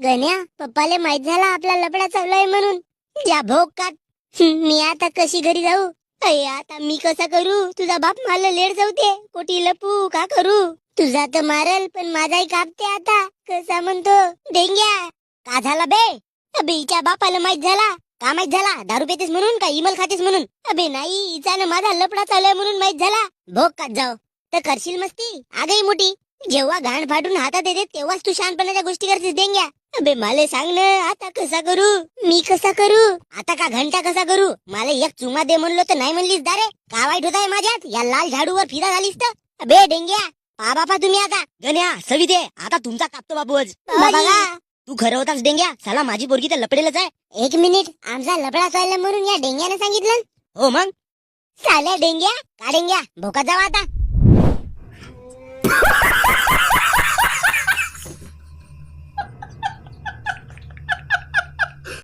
गण्या, पप्पाले माहित झाला आपला लफडा चालू आहे म्हणून. जा भोग काढ. मी आता कशी घरी जाऊ? अय आता मी कसा करू? तुझा बाप मला लेट जाऊते. कोटी लपू का करू? तुझा तर मारल पण माझाही कापते आता. कसा म्हणतो डेंग्या? का झाला बे? अबे हिच्या बापाला माहित झाला. का माहित झाला? दारू पेतेस म्हणून का इमल खातेस म्हणून? अबे नाही, हिचानं माझा लफडा चालू आहे म्हणून माहित झाला. भोग काढ जाऊ तर करशील मस्ती आगाई मोठी. जेव्हा घाण फाडून हातात येते तेव्हाच तू शहाणपणाच्या गोष्टी करतेस डेंग्या. अबे मला सांग ना, आता कसा करू? मी कसा करू? आता का घंटा कसा करू? मला एक चुमा दे म्हणलो तर नाही म्हणलीस दारे. का वाईट होत आहे माझ्यात? या लाल झाडूवर फिरा झालीस तर. अबे डेंग्या, पा बापा तुम्ही आता. गण्या सवी दे आता तुमचा कापतो बापू आज. बघा. तू खरं होतास डेंग्या. साला माझी पोरगी तर लपडेलच आहे. एक मिनिट, आमचा लफडा चालला म्हणून या डेंग्याने सांगितलं? हो मग. साल्या डेंग्या, का डेंग्या भोकात जावा आता.